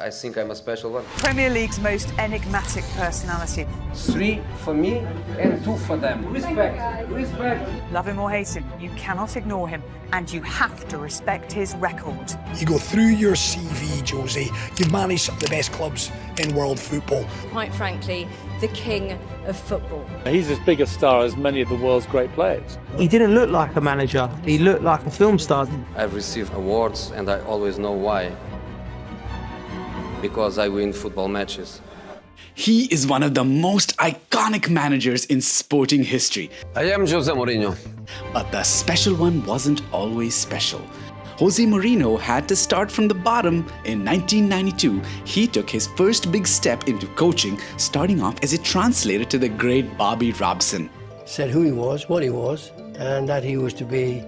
I think I'm a special one. Premier League's most enigmatic personality. 3 for me and 2 for them. Respect, respect. Love him or hate him, you cannot ignore him, and you have to respect his record. You go through your CV, Jose, you've managed some of the best clubs in world football. Quite frankly, the king of football. He's as big a star as many of the world's great players. He didn't look like a manager, he looked like a film star. I've received awards and I always know why. Because I win football matches. He is one of the most iconic managers in sporting history. I am José Mourinho. But the special one wasn't always special. Jose Mourinho had to start from the bottom. In 1992, he took his first big step into coaching, starting off as a translator to the great Bobby Robson. Said who he was, what he was, and that he was to be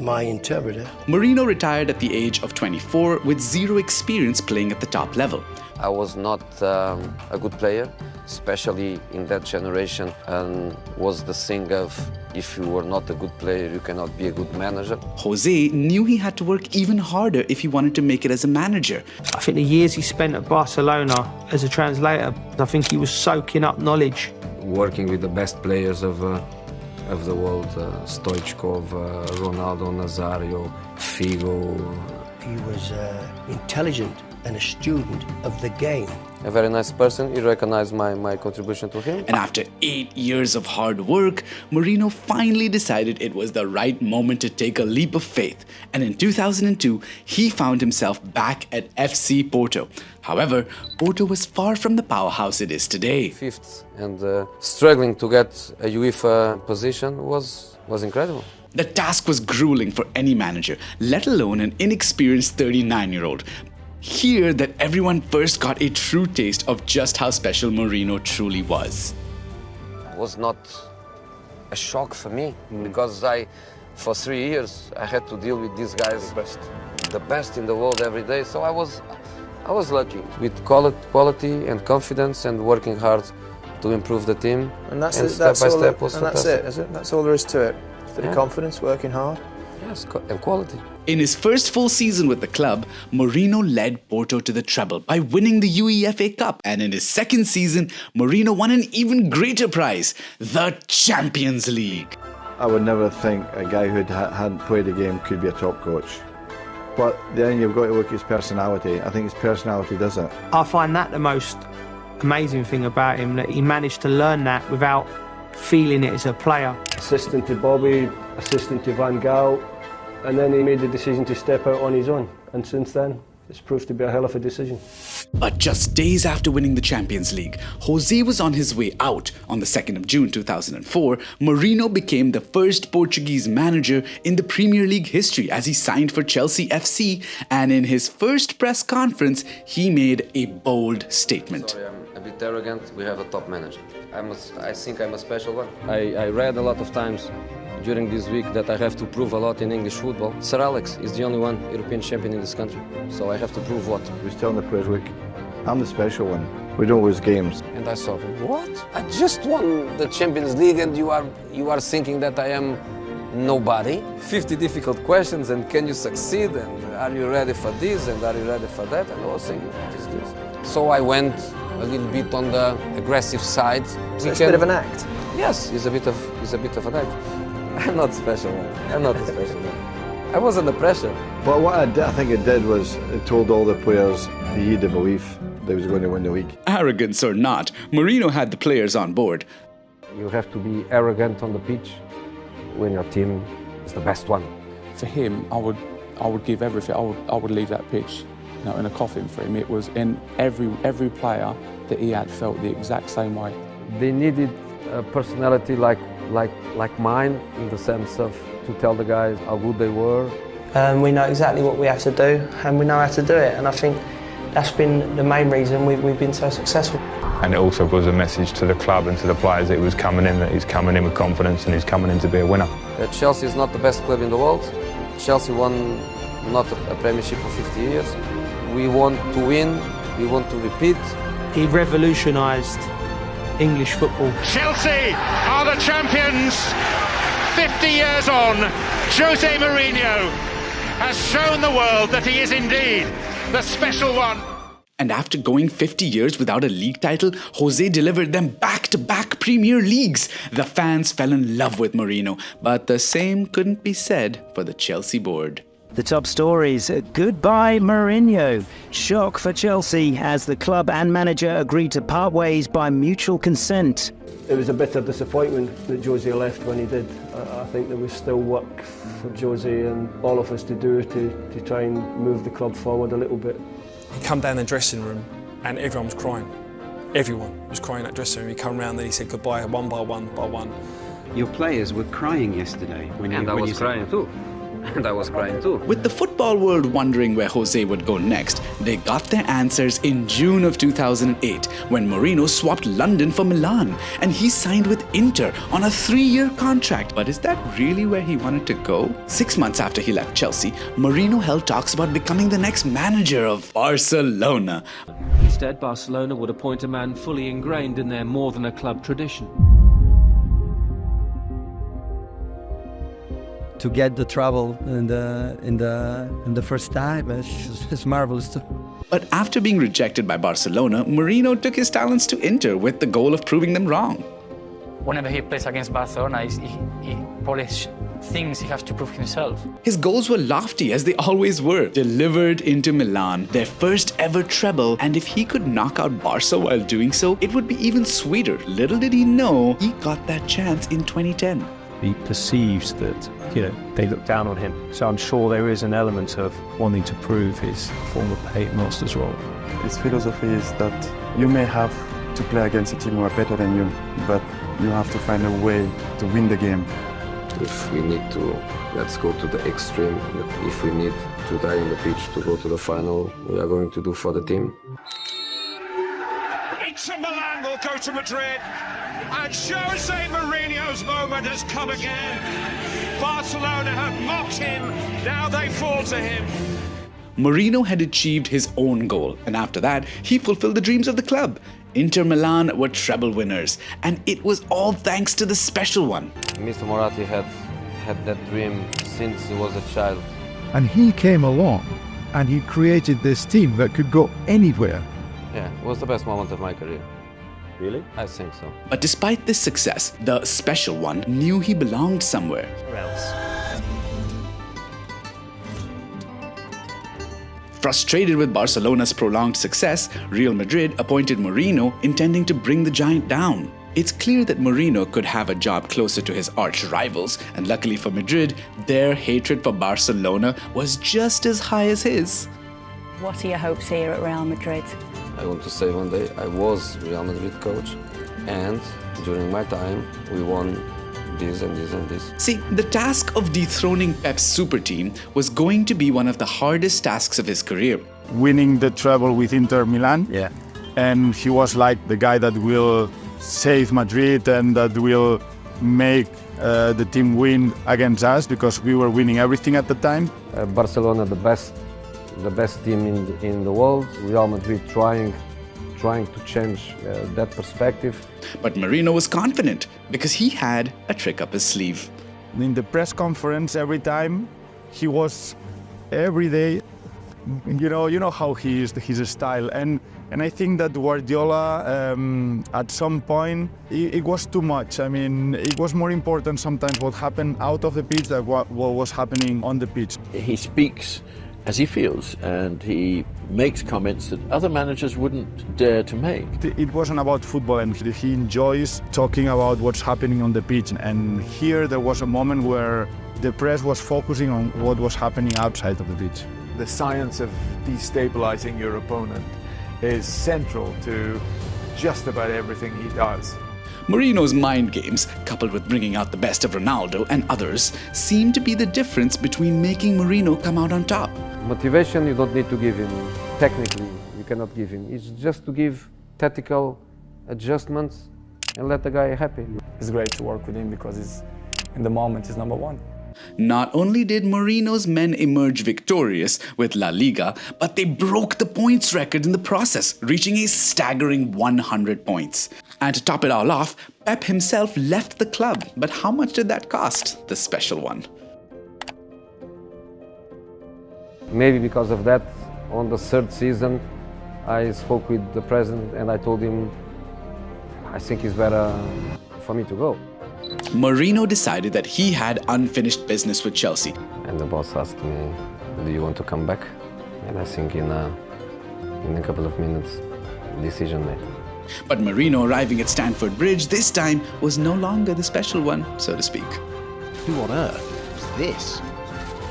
my interpreter. Mourinho retired at the age of 24 with zero experience playing at the top level. I was not a good player, especially in that generation, and was the thing of if you were not a good player, you cannot be a good manager. Jose knew he had to work even harder if he wanted to make it as a manager. I think the years he spent at Barcelona as a translator, I think he was soaking up knowledge. Working with the best players of the world, Stoichkov, Ronaldo, Nazario, Figo. He was intelligent and a student of the game. A very nice person. He recognized my contribution to him. And after 8 years of hard work, Mourinho finally decided it was the right moment to take a leap of faith. And in 2002, he found himself back at FC Porto. However, Porto was far from the powerhouse it is today. 5th, and struggling to get a UEFA position was incredible. The task was grueling for any manager, let alone an inexperienced 39-year-old. Here that everyone first got a true taste of just how special Mourinho truly was. It was not a shock for me, because for 3 years, I had to deal with these guys, the best in the world every day. So I was lucky with quality and confidence and working hard to improve the team. And that's step by step was and fantastic. that's it, is it? That's all there is to it. The confidence, working hard. Yes, and quality. In his first full season with the club, Mourinho led Porto to the treble by winning the UEFA Cup. And in his second season, Mourinho won an even greater prize, the Champions League. I would never think a guy who hadn't played a game could be a top coach. But then you've got to look at his personality. I think his personality does it. I find that the most amazing thing about him, that he managed to learn that without feeling it as a player. Assistant to Bobby, assistant to Van Gaal, and then he made the decision to step out on his own. And since then, it's proved to be a hell of a decision. But just days after winning the Champions League, Jose was on his way out. On the 2nd of June 2004, Mourinho became the first Portuguese manager in the Premier League history as he signed for Chelsea FC, and in his first press conference, he made a bold statement. Sorry, I'm a bit arrogant. We have a top manager. I think I'm a special one. I read a lot of times during this week that I have to prove a lot in English football. Sir Alex is the only one European champion in this country, so I have to prove what? He was telling the players, look, I'm the special one. We don't lose games. And I thought, what? I just won the Champions League and you are thinking that I am nobody? 50 difficult questions, and can you succeed, and are you ready for this, and are you ready for that? And I was thinking, what is this? So I went a little bit on the aggressive side. So it's a bit of an act? Yes, it's a bit of an act. I'm not special, man. I'm not a special man. I was under pressure. But what I think it did was it told all the players he had the belief they was going to win the league. Arrogance or not, Mourinho had the players on board. You have to be arrogant on the pitch when your team is the best one. For him, I would give everything. I would leave that pitch, in a coffin for him. It was in every player that he had felt the exact same way. They needed a personality like mine, in the sense of to tell the guys how good they were. We know exactly what we have to do, and we know how to do it. And I think that's been the main reason we've been so successful. And it also was a message to the club and to the players that he was coming in, that he's coming in with confidence and he's coming in to be a winner. Chelsea is not the best club in the world. Chelsea won not a Premiership for 50 years. We want to win, we want to repeat. He revolutionised English football. Chelsea are the champions. 50 years on, Jose Mourinho has shown the world that he is indeed the special one. And after going 50 years without a league title, Jose delivered them back-to-back Premier Leagues. The fans fell in love with Mourinho, but the same couldn't be said for the Chelsea board. The top stories: goodbye Mourinho. Shock for Chelsea as the club and manager agreed to part ways by mutual consent. It was a bitter disappointment that Jose left when he did. I think there was still work for Jose and all of us to do to try and move the club forward a little bit. He come down the dressing room and everyone was crying. Everyone was crying in that dressing room. He come round and he said goodbye one by one by one. Your players were crying yesterday when you... And I was crying too. And I was crying too. With the football world wondering where Jose would go next, they got their answers in June of 2008 when Mourinho swapped London for Milan and he signed with Inter on a 3-year contract. But is that really where he wanted to go? 6 months after he left Chelsea, Mourinho held talks about becoming the next manager of Barcelona. Instead, Barcelona would appoint a man fully ingrained in their more than a club tradition. To get the trouble in the first time is marvelous. But after being rejected by Barcelona, Mourinho took his talents to Inter with the goal of proving them wrong. Whenever he plays against Barcelona, he probably thinks he has to prove himself. His goals were lofty, as they always were. Delivered into Milan, their first ever treble, and if he could knock out Barca while doing so, it would be even sweeter. Little did he know, he got that chance in 2010. He perceives that, they look down on him. So I'm sure there is an element of wanting to prove his former master's role. His philosophy is that you may have to play against a team who are better than you, but you have to find a way to win the game. If we need to, let's go to the extreme. If we need to die on the pitch to go to the final, we are going to do for the team. Inter Milan will go to Madrid, and Jose Mourinho's moment has come again. Barcelona have mocked him, now they fall to him. Mourinho had achieved his own goal, and after that, he fulfilled the dreams of the club. Inter Milan were treble winners, and it was all thanks to the special one. Mr. Moratti had that dream since he was a child. And he came along, and he created this team that could go anywhere. Yeah, it was the best moment of my career. Really? I think so. But despite this success, the special one knew he belonged somewhere. Where else? Frustrated with Barcelona's prolonged success, Real Madrid appointed Mourinho, intending to bring the giant down. It's clear that Mourinho could have a job closer to his arch rivals, and luckily for Madrid, their hatred for Barcelona was just as high as his. What are your hopes here at Real Madrid? I want to say one day I was Real Madrid coach, and during my time we won this and this and this. See, the task of dethroning Pep's super team was going to be one of the hardest tasks of his career. Winning the treble with Inter Milan. Yeah. And he was like the guy that will save Madrid and that will make the team win against us, because we were winning everything at the time. Barcelona, the best team in the world. Real Madrid trying to change that perspective. But Mourinho was confident because he had a trick up his sleeve. In the press conference, every time, he was every day, you know how he is, his style. And I think that Guardiola, at some point, it was too much. I mean, it was more important sometimes what happened out of the pitch than what was happening on the pitch. He speaks as he feels, and he makes comments that other managers wouldn't dare to make. It wasn't about football, and he enjoys talking about what's happening on the pitch. And here there was a moment where the press was focusing on what was happening outside of the pitch. The science of destabilizing your opponent is central to just about everything he does. Mourinho's mind games, coupled with bringing out the best of Ronaldo and others, seem to be the difference between making Mourinho come out on top. Motivation you don't need to give him. Technically, you cannot give him. It's just to give tactical adjustments and let the guy happy. It's great to work with him because in the moment he's number one. Not only did Mourinho's men emerge victorious with La Liga, but they broke the points record in the process, reaching a staggering 100 points. And to top it all off, Pep himself left the club. But how much did that cost, the special one? Maybe because of that, on the third season, I spoke with the president and I told him I think it's better for me to go. Mourinho decided that he had unfinished business with Chelsea. And the boss asked me, do you want to come back? And I think in a couple of minutes, decision made. But Mourinho arriving at Stamford Bridge this time was no longer the special one, so to speak. Who on earth is this?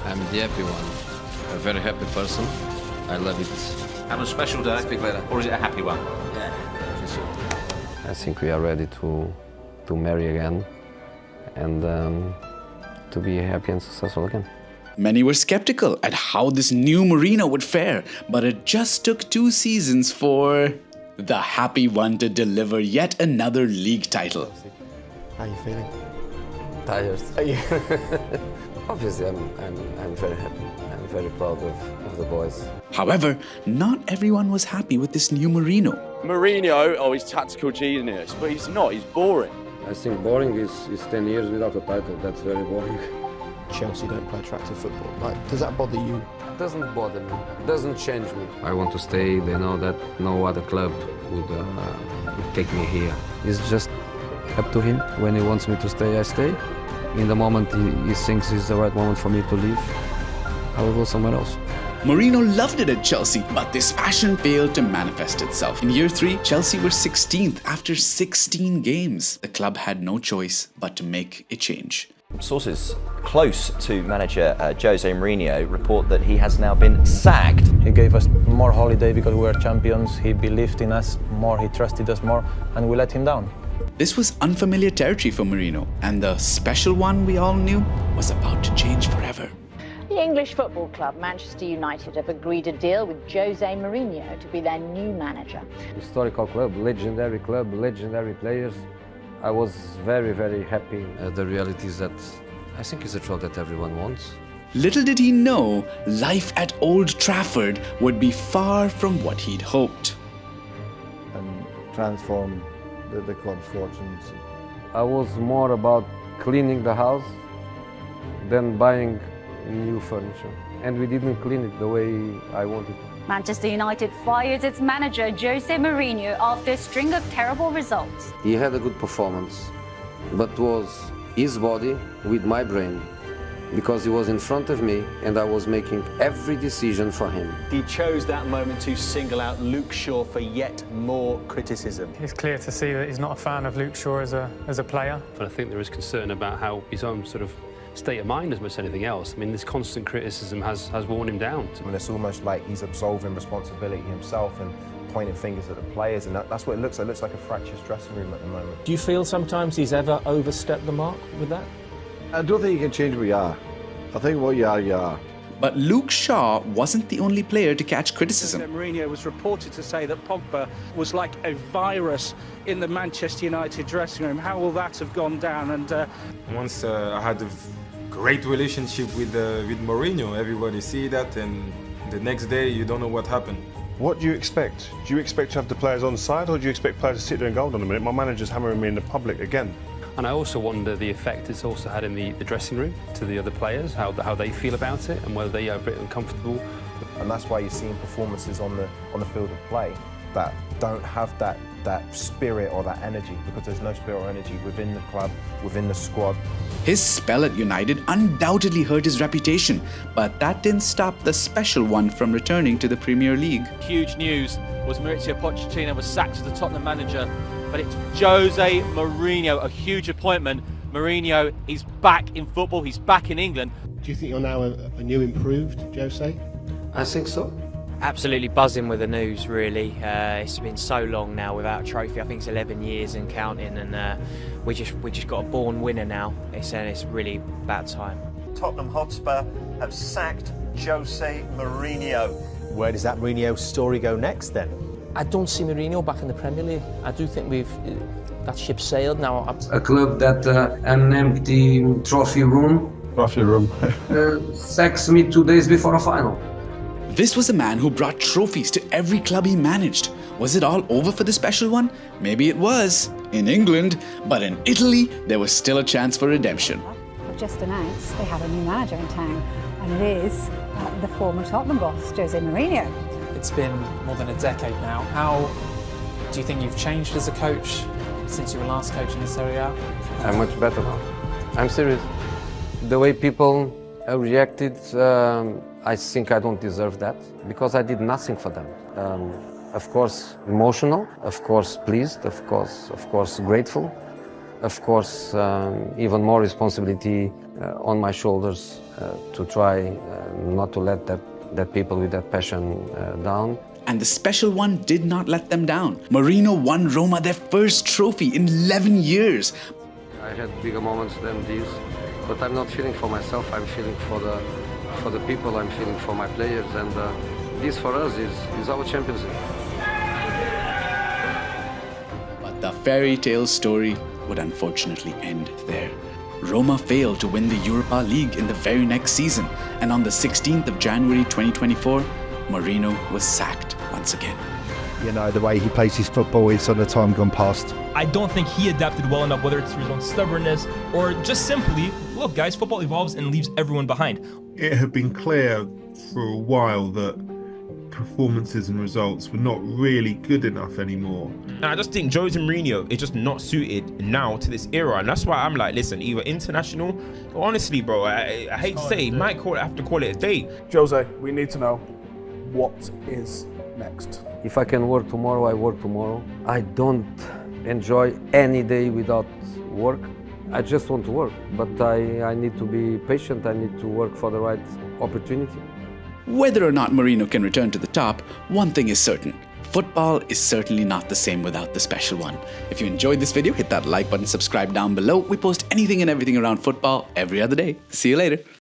I'm the happy one, a very happy person. I love it. Have a special day? Speak later. Or is it a happy one? Yeah, for sure. I think we are ready to marry again and to be happy and successful again. Many were skeptical at how this new Mourinho would fare, but it just took 2 seasons for the happy one to deliver yet another league title. How are you feeling? Tired. Obviously, I'm very happy. I'm very proud of the boys. However, not everyone was happy with this new Mourinho. Mourinho, he's tactical genius, but he's not, he's boring. I think boring is 10 years without a title. That's very boring. Chelsea don't play attractive football. Like, does that bother you? It doesn't bother me. It doesn't change me. I want to stay. They know that no other club would take me here. It's just up to him. When he wants me to stay, I stay. In the moment he thinks it's the right moment for me to leave, I will go somewhere else. Mourinho loved it at Chelsea, but this passion failed to manifest itself. In year 3, Chelsea were 16th after 16 games. The club had no choice but to make a change. Sources close to manager Jose Mourinho report that he has now been sacked. He gave us more holiday because we were champions. He believed in us more, he trusted us more, and we let him down. This was unfamiliar territory for Mourinho, and the special one we all knew was about to change forever. The English football club Manchester United have agreed a deal with Jose Mourinho to be their new manager. Historical club, legendary players. I was very, very happy. The reality is that I think it's a job that everyone wants. Little did he know, life at Old Trafford would be far from what he'd hoped. And transform the club's fortunes. I was more about cleaning the house than buying new furniture. And we didn't clean it the way I wanted. Manchester United fired its manager Jose Mourinho after a string of terrible results. He had a good performance, but it was his body with my brain, because he was in front of me and I was making every decision for him. He chose that moment to single out Luke Shaw for yet more criticism. It's clear to see that he's not a fan of Luke Shaw as a player. But I think there is concern about how his own sort of state of mind as much as anything else. I mean, this constant criticism has worn him down. I mean, it's almost like he's absolving responsibility himself and pointing fingers at the players, and that's what it looks like. It looks like a fractious dressing room at the moment. Do you feel sometimes he's ever overstepped the mark with that? I don't think you can change what you are. I think what you are, you are. But Luke Shaw wasn't the only player to catch criticism. Jose Mourinho was reported to say that Pogba was like a virus in the Manchester United dressing room. How will that have gone down? And once I had a great relationship with Mourinho, everybody see that, and the next day you don't know what happened. What do you expect? Do you expect to have the players on side, or do you expect players to sit there and go, hold on a minute, my manager's hammering me in the public again? And I also wonder the effect it's also had in the dressing room to the other players, how they feel about it and whether they are a bit uncomfortable. And that's why you're seeing performances on the field of play that don't have that spirit or that energy, because there's no spirit or energy within the club, within the squad. His spell at United undoubtedly hurt his reputation, but that didn't stop the special one from returning to the Premier League. Huge news was Mauricio Pochettino was sacked as the Tottenham manager, but it's Jose Mourinho, a huge appointment. Mourinho is back in football, he's back in England. Do you think you're now a new improved Jose? I think so. Absolutely buzzing with the news, really. It's been so long now without a trophy. I think it's 11 years and counting, and we just got a born winner now. It's really about time. Tottenham Hotspur have sacked Jose Mourinho. Where does that Mourinho story go next then? I don't see Mourinho back in the Premier League. I do think that ship sailed now. A club that an empty trophy room. Sacks me 2 days before a final. This was a man who brought trophies to every club he managed. Was it all over for the special one? Maybe it was, in England, but in Italy, there was still a chance for redemption. I've just announced they have a new manager in town, and it is the former Tottenham boss, Jose Mourinho. It's been more than a decade now. How do you think you've changed as a coach since you were last coaching in Serie A? I'm much better now. I'm serious. The way people reacted, I think I don't deserve that because I did nothing for them. Of course, emotional, of course, pleased, of course, grateful, of course, even more responsibility on my shoulders to try not to let that people with that passion down. And the special one did not let them down. Mourinho won Roma their first trophy in 11 years. I had bigger moments than these, but I'm not feeling for myself. I'm feeling for the people. I'm feeling for my players, and this for us is our Champions League. But the fairy tale story would unfortunately end there. Roma failed to win the Europa League in the very next season, and on the 16th of January 2024, Mourinho was sacked once again. You know, the way he plays his football is on the time gone past. I don't think he adapted well enough, whether it's through his own stubbornness or just simply, look guys, football evolves and leaves everyone behind. It had been clear for a while that performances and results were not really good enough anymore. And I just think Jose Mourinho is just not suited now to this era, and that's why I'm like, listen, either international, or honestly, bro, I hate to say, might have to call it a day. Jose, we need to know what is next. If I can work tomorrow, I work tomorrow. I don't enjoy any day without work. I just want to work, but I need to be patient. I need to work for the right opportunity. Whether or not Mourinho can return to the top, one thing is certain. Football is certainly not the same without the special one. If you enjoyed this video, hit that like button, subscribe down below. We post anything and everything around football every other day. See you later.